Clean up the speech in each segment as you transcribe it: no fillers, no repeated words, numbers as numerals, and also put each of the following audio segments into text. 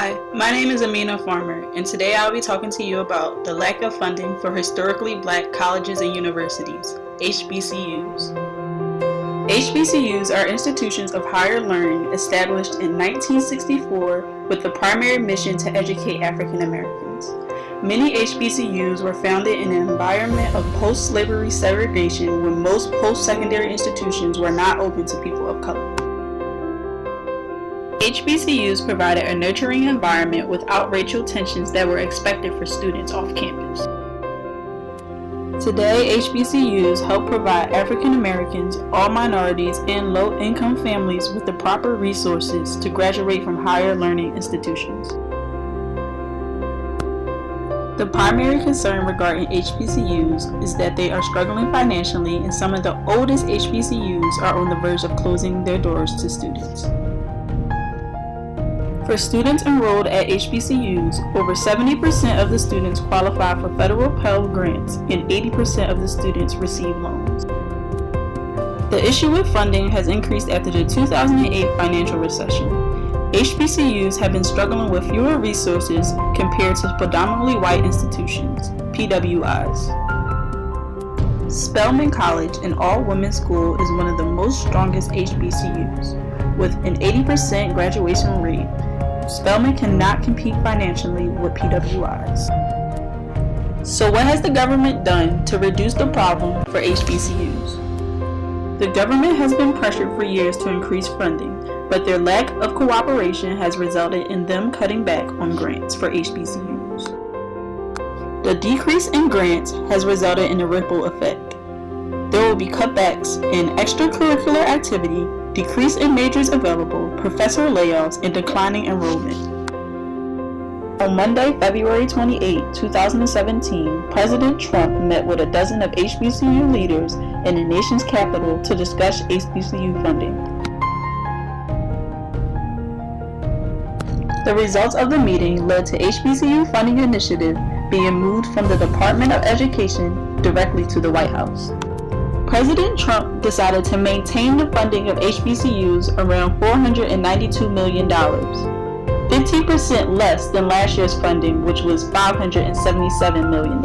Hi, my name is Amina Farmer, and today I'll be talking to you about the lack of funding for historically black colleges and universities, HBCUs. HBCUs are institutions of higher learning established in 1964 with the primary mission to educate African Americans. Many HBCUs were founded in an environment of post-slavery segregation when most post-secondary institutions were not open to people of color. HBCUs provided a nurturing environment without racial tensions that were expected for students off campus. Today, HBCUs help provide African Americans, all minorities, and low-income families with the proper resources to graduate from higher learning institutions. The primary concern regarding HBCUs is that they are struggling financially, and some of the oldest HBCUs are on the verge of closing their doors to students. For students enrolled at HBCUs, over 70% of the students qualify for federal Pell Grants and 80% of the students receive loans. The issue with funding has increased after the 2008 financial recession. HBCUs have been struggling with fewer resources compared to predominantly white institutions, PWIs. Spelman College, an all-women's school, is one of the most strongest HBCUs. With an 80% graduation rate, Spelman cannot compete financially with PWIs. So what has the government done to reduce the problem for HBCUs? The government has been pressured for years to increase funding, but their lack of cooperation has resulted in them cutting back on grants for HBCUs. The decrease in grants has resulted in a ripple effect. There will be cutbacks in extracurricular activity, decrease in majors available, professor layoffs, and declining enrollment. On Monday, February 28, 2017, President Trump met with a dozen of HBCU leaders in the nation's capital to discuss HBCU funding. The results of the meeting led to HBCU funding initiative being moved from the Department of Education directly to the White House. President Trump decided to maintain the funding of HBCUs around $492 million, 15% less than last year's funding, which was $577 million.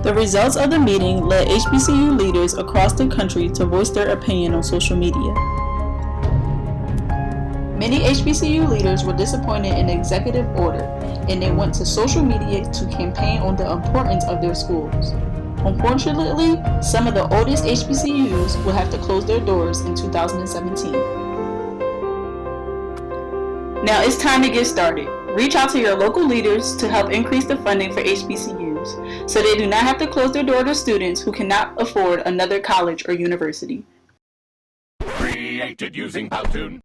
The results of the meeting led HBCU leaders across the country to voice their opinion on social media. Many HBCU leaders were disappointed in the executive order, and they went to social media to campaign on the importance of their schools. Unfortunately, some of the oldest HBCUs will have to close their doors in 2017. Now it's time to get started. Reach out to your local leaders to help increase the funding for HBCUs so they do not have to close their door to students who cannot afford another college or university. Created using Powtoon.